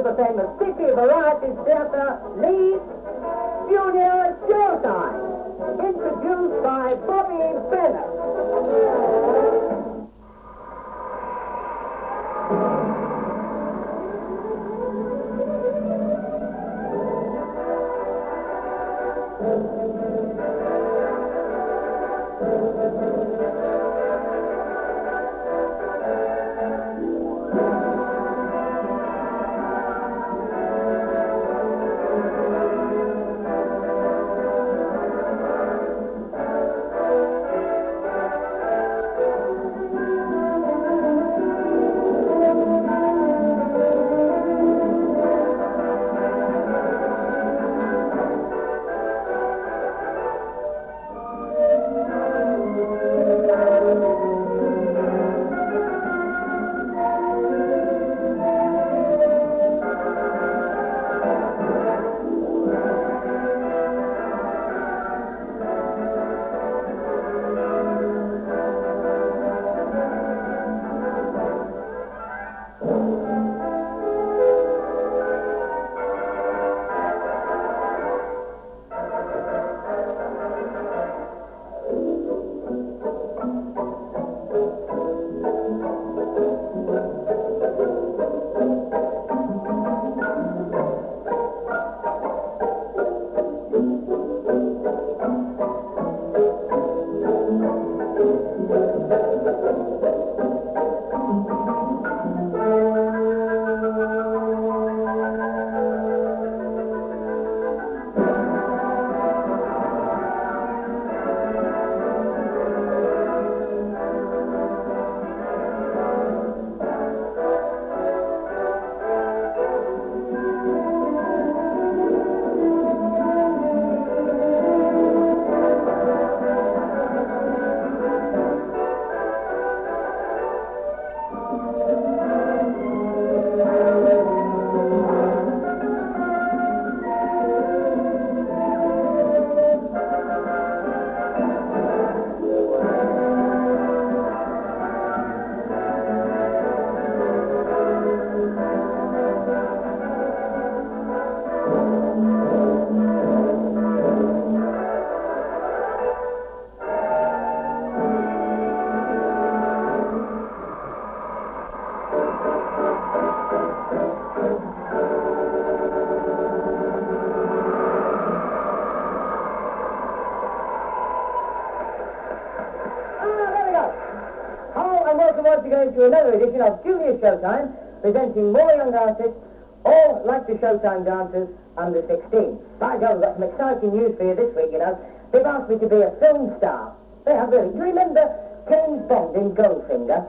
the famous City Variety Theatre, leads Junior Showtime, introduced by Bennett. To another edition of Junior Showtime, presenting more young artists, all like the Showtime dancers under 16. By God, I've got some exciting news for you this week, you know. They've asked me to be a film star. They have really. Do you remember James Bond in Goldfinger?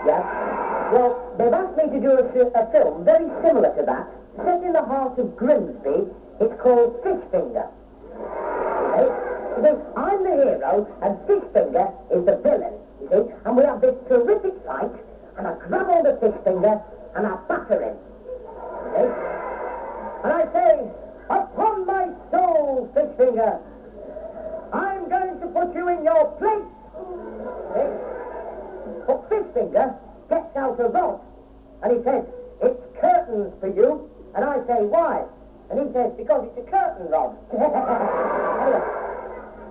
Yeah. Well, they've asked me to do a film very similar to that, set in the heart of Grimsby. It's called Fishfinger. Okay? So I'm the hero, and Fishfinger is the villain. You see, and we have this terrific fight, and I grab hold of Fishfinger, and I batter him. See? And I say, upon my soul, Fishfinger, I'm going to put you in your place. See? But Fishfinger gets out a rod, and he says, it's curtains for you. And I say, why? And he says, because it's a curtain rod.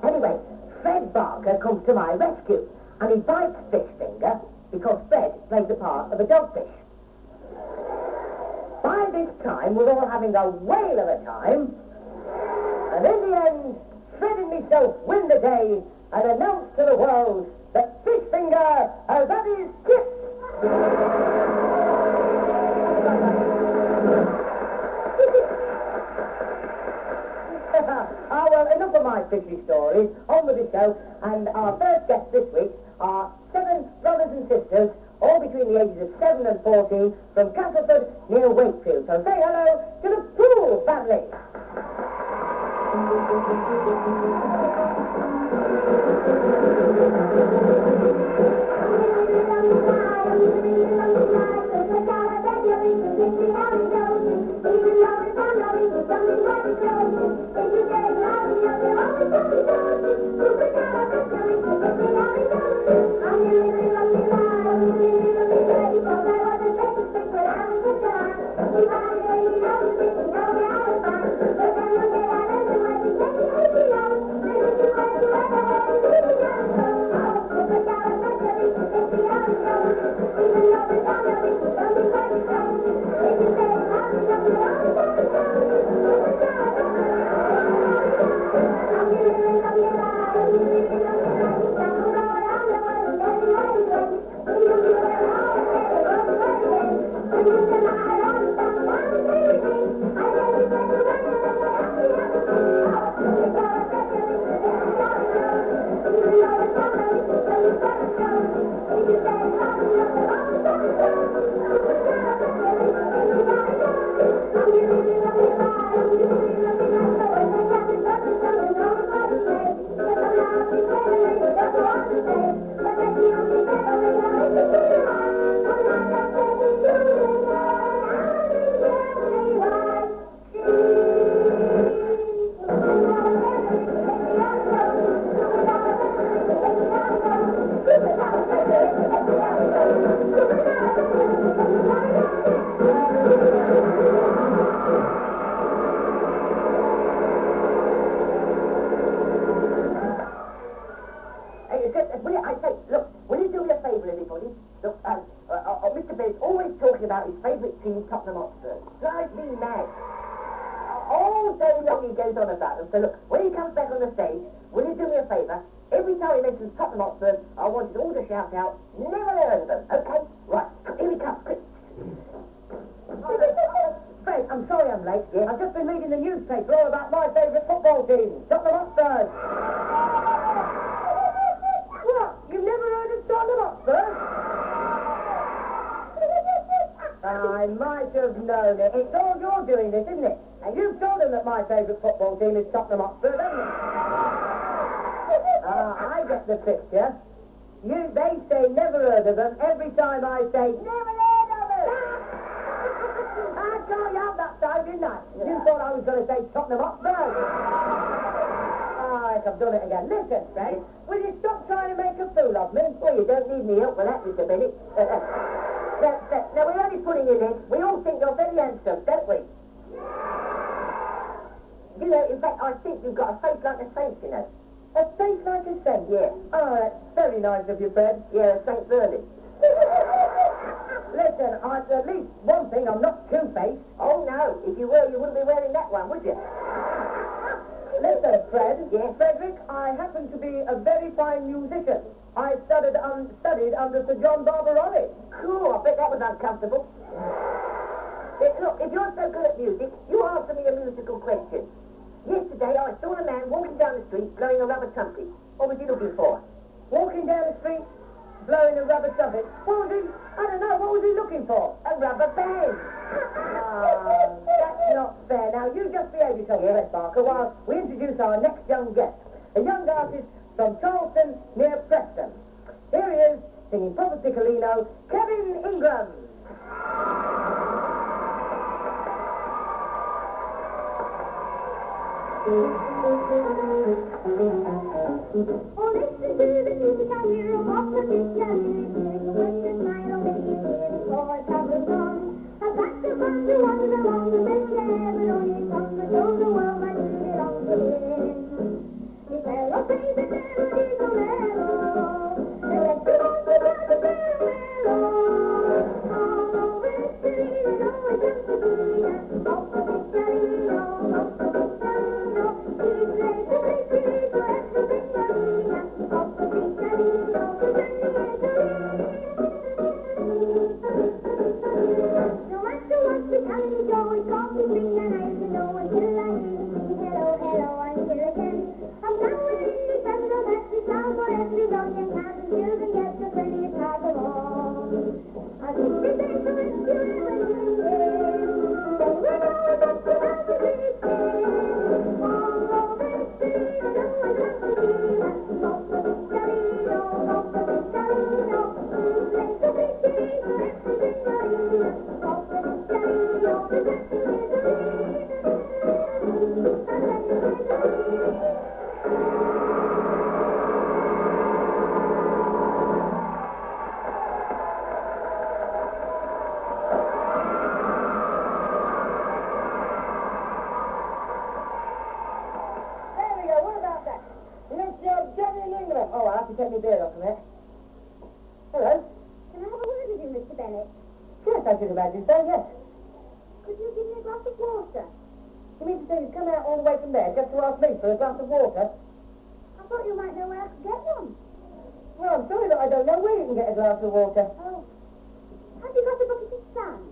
Anyway, Fred Barker comes to my rescue. And he bites Fishfinger because Fred plays the part of a dogfish. By this time, we're all having a whale of a time. And in the end, Fred and myself win the day and announce to the world that Fishfinger has had his gift. Well, enough of my fishy stories. On with the show. And our first guests this week are 7 brothers and sisters, all between the ages of 7 and 14, from Castleford near Wakefield. So say hello to the Poole Family. Mr. Bennett's always talking about his favourite team, Tottenham Hotspur. Drives me mad. All day long he goes on about them. So look, when he comes back on the stage, will you do me a favour? Every time he mentions Tottenham Hotspur, I want you all to shout out, never heard of them, okay? Right, here he comes, quick. Fred, I'm sorry I'm late. Yeah. I've just been reading the newspaper all about my favourite football team, Tottenham Hotspur. What? You've never heard of Tottenham Hotspur? I might have known it. It's all you're doing this, isn't it? And you've told them that my favourite football team is Tottenham Hotspur, haven't you? I get the picture. They say never heard of them every time I say never heard of them. I called you out that time, didn't I? Yeah. You thought I was going to say Tottenham Hotspur. I've done it again. Listen, Fred, will you stop trying to make a fool of me? Well, you don't need me help with that, Mr. Bennett. Now, we're only putting you in. We all think you're very handsome, don't we? You know, in fact, I think you've got a face like a saint, you know. A face like a saint? Yeah. Oh, that's very nice of you, Fred. Yeah, St. Bernard. Listen, at least one thing, I'm not two-faced. Oh, no. If you were, you wouldn't be wearing that one, would you? Listen, Fred. Yes? Frederick, I happen to be a very fine musician. I studied under Sir John Barbaroli. Cool, I bet that was uncomfortable. Look, if you're so good at music, you answer me a musical question. Yesterday, I saw a man walking down the street blowing a rubber trumpet. What was he looking for? Walking down the street, blowing a rubber trumpet. What was he? I don't know. What was he looking for? A rubber band. That's not fair. Now, you just behave yourself, Red Barker, while we introduce our next young guest. A young artist from Charleston, near Preston. Here he is, singing Papa Piccolino, Kevin Ingram. Oh, listen to the music I hear of Papa Piccolino. When you smile, I'll make you feel the voice of the song. I've got to find you wander along the best you ever know. You come to show the world my music belongs to him. His mellow baby melodies are mellow. The rest belongs to Papa Piccolino. Oh, Piccolino, I just to be a Papa Piccolino, Papa Piccolino. He's ready to make me for everything Marina. Papa Piccolino, no matter what the time you go, it's often green and I can know until I hear you sing hello, hello, I'm here again. I'm down in the center of every town for every young and handsome children get the prettiest part of all. I think the day to rescue everything again. They will know that the house is in its day. Oh, Piccolino, I just to be a Papa Piccolino, Papa Piccolino. He's ready to make me for everything Marina. Papa Piccolino, the best in There we go, what about that? Let's Johnny in England. Oh, I have to take my beard off a minute. Hello? Can I have a word with you, Mr. Bennett? Yes, I should imagine so, yes. Could you give me a glass of water? You mean to say you've come out all the way from there just to ask me for a glass of water? I thought you might know where I could get one. Well, I'm sorry that I don't know where you can get a glass of water. Oh. Have you got a bucket of sand?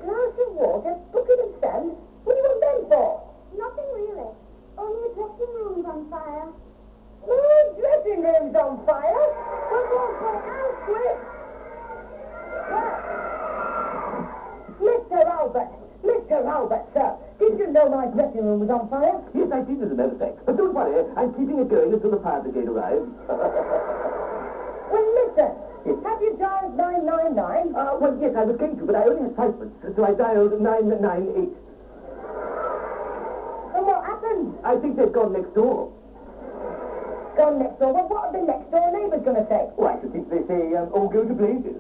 Glass of water? Bucket of sand? What do you want them for? Nothing really. Only the dressing room's on fire. My dressing room's on fire? dressing room was on fire? Yes, I did, as a matter of fact. But don't worry, I'm keeping it going until the fire brigade arrives. Well, listen. Yes. Have you dialed 999? Well, yes, I was going to, but I only had 5 minutes, so I dialed 998. And what happened? I think they've gone next door. Gone next door. Well, what are the next door neighbours going to say? Oh, I should think they say, all go to blazes.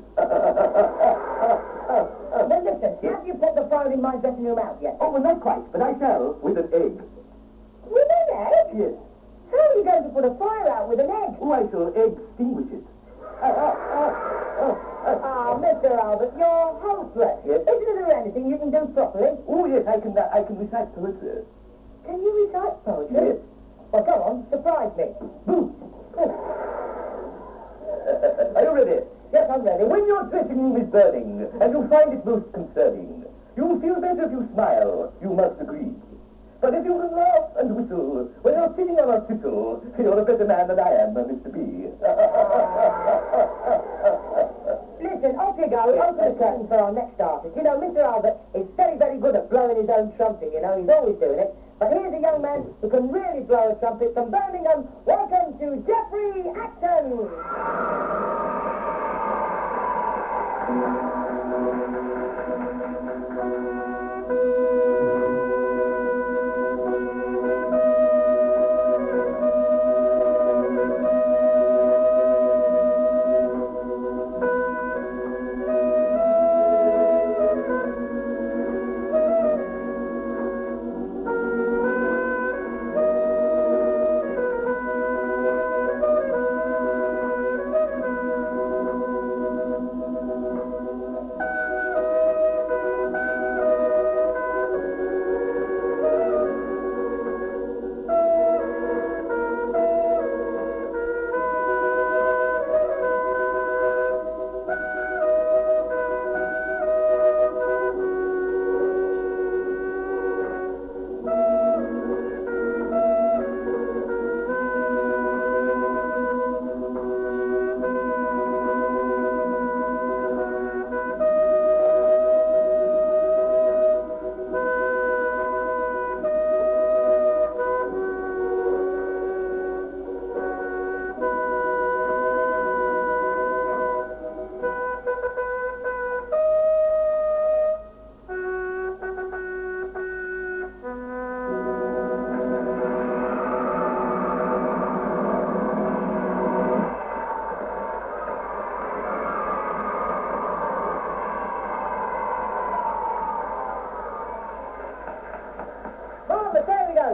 Well, listen, have you put the fire in my dressing room out yet? Oh, well, not quite, but I shall, with an egg. With an egg? Yes. How are you going to put a fire out with an egg? Oh, I shall extinguish it. Mr. Albert, you're hopeless. Yes? Isn't there anything you can do properly? Oh, yes, I can recite poetry. Can you recite poetry? Yes. Well, go on, surprise me. Boo! Are you ready? Yes, I'm ready. When your dressing room is burning, and you find it most concerning, you'll feel better if you smile, you must agree. But if you can laugh and whistle when you're sitting on a thistle, you're a better man than I am, Mr. B. Listen, off you go. Open the curtain for our next artist. You know, Mr. Albert is very, very good at blowing his own trumpet, you know. He's always doing it. But here's a young man who can really blow a trumpet from Birmingham. Welcome to Geoffrey Atkins.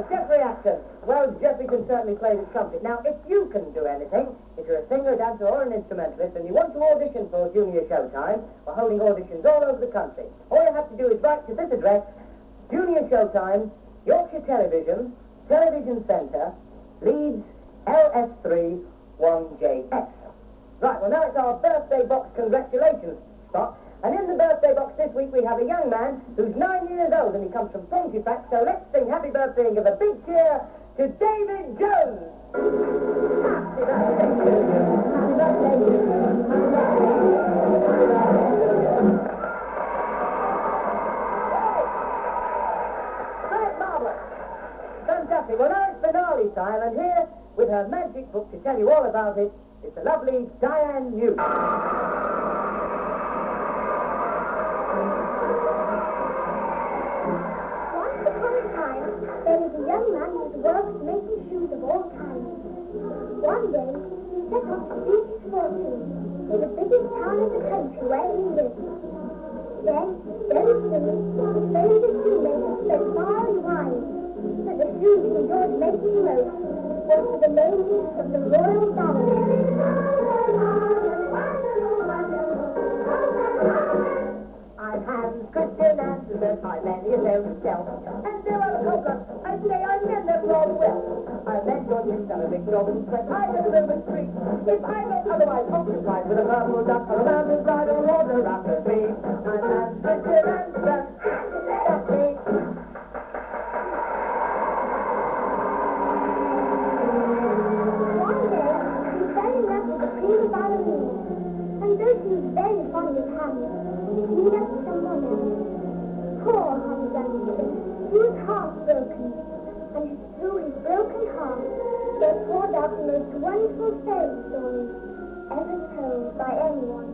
Geoffrey Atkins. Well, Geoffrey can certainly play the trumpet. Now, if you can do anything, if you're a singer, dancer, or an instrumentalist, and you want to audition for Junior Showtime, we're holding auditions all over the country. All you have to do is write to this address, Junior Showtime, Yorkshire Television, Television Centre, Leeds, LS3 1JS. Right, well, now it's our birthday box congratulations spot. And in the birthday box this week, we have a young man who's 9 years old, and he comes from Pontefract, so let's sing happy birthday and give a big cheer to David Jones. Happy birthday to you. Happy birthday to you. Happy birthday to you. Right, marvellous. Fantastic. Well, now it's finale time, and here, with her magic book to tell you all about it, is the lovely Diane Yeu. There was a young man whose work was making shoes of all kinds. One day, he set off to seek his fortune in the biggest town in the country where he lived. Then, very soon, his favourite shoemaker spread far and wide that the shoes he enjoyed making most were for the ladies of the royal family. I'm Hans Christian Andersen, I many a know himself. And still I'm a cobbler, I say I mend them rather well. I mend on his done a big job and sweat high to the river street. If I'm not otherwise occupied with a purple duck or a mountain bridle or water after me, I'm Hans Christian Andersen, that's me. One day, he fell in love with the prima ballerina, and though she was very fond of Harry, he left someone else. Poor Harry Duncan, he was heartbroken. broken. And through his broken heart, there poured out the most wonderful fairy story ever told by anyone.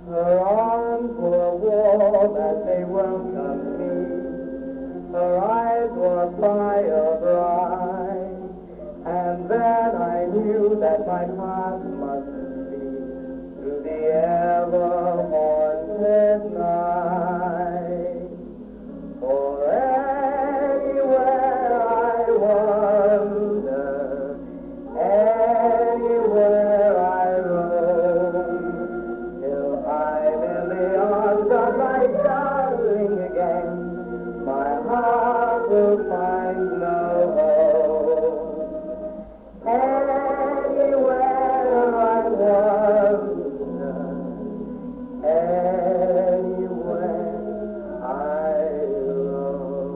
Her arms were warm as they welcomed me. Her eyes were fire bright. And then I knew that my path must lead through the ever-haunted night. For anywhere I wander, anywhere I roam, till I'm in the arms of my darling again, my heart will find no home. Anywhere I wander, anywhere I roam.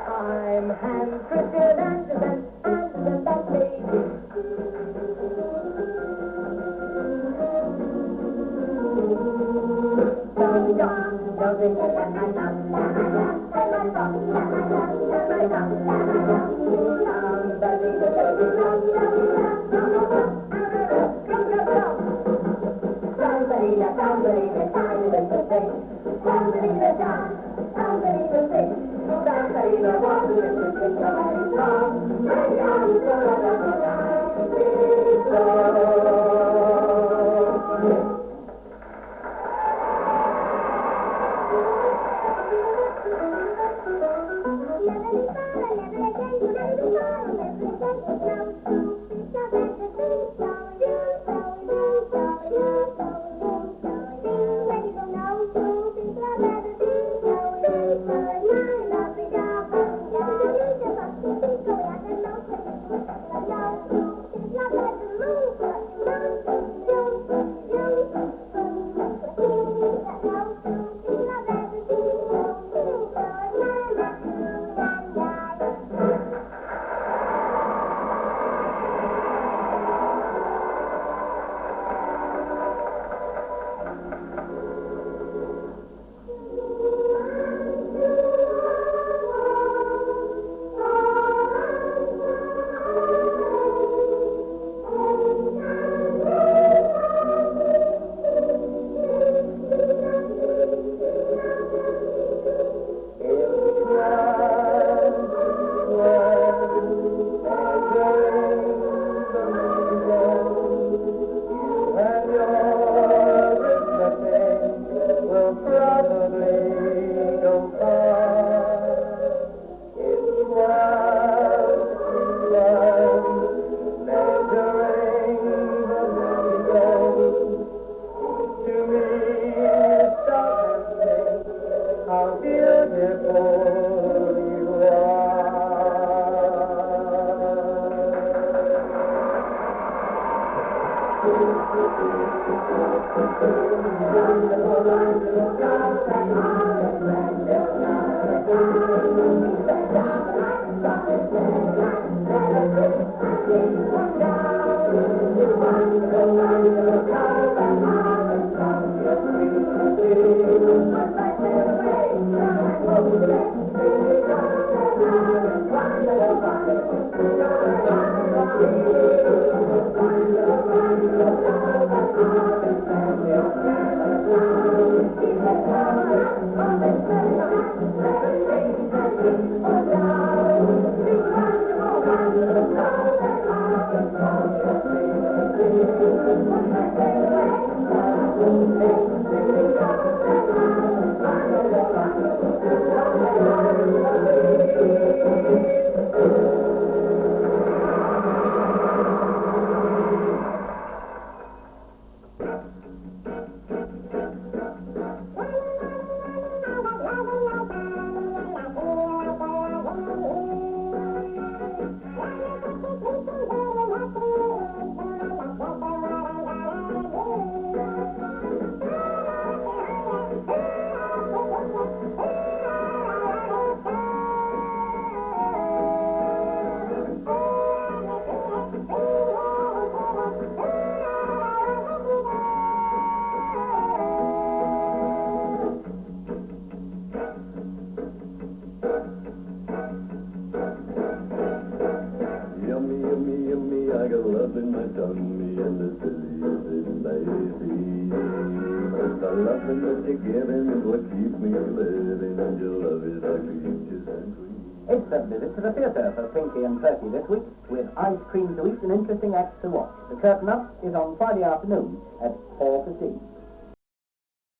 I'm Hans Christian Andersen, that baby. yummy, I got love in my tummy, and as silly as it may seem, the loving that you're giving is what keeps me living, and your love is like peaches and cream. It's a visit to the theatre for Pinky and Turkey this week, with ice cream to eat and interesting acts to watch. The curtain up is on Friday afternoon at 4:15.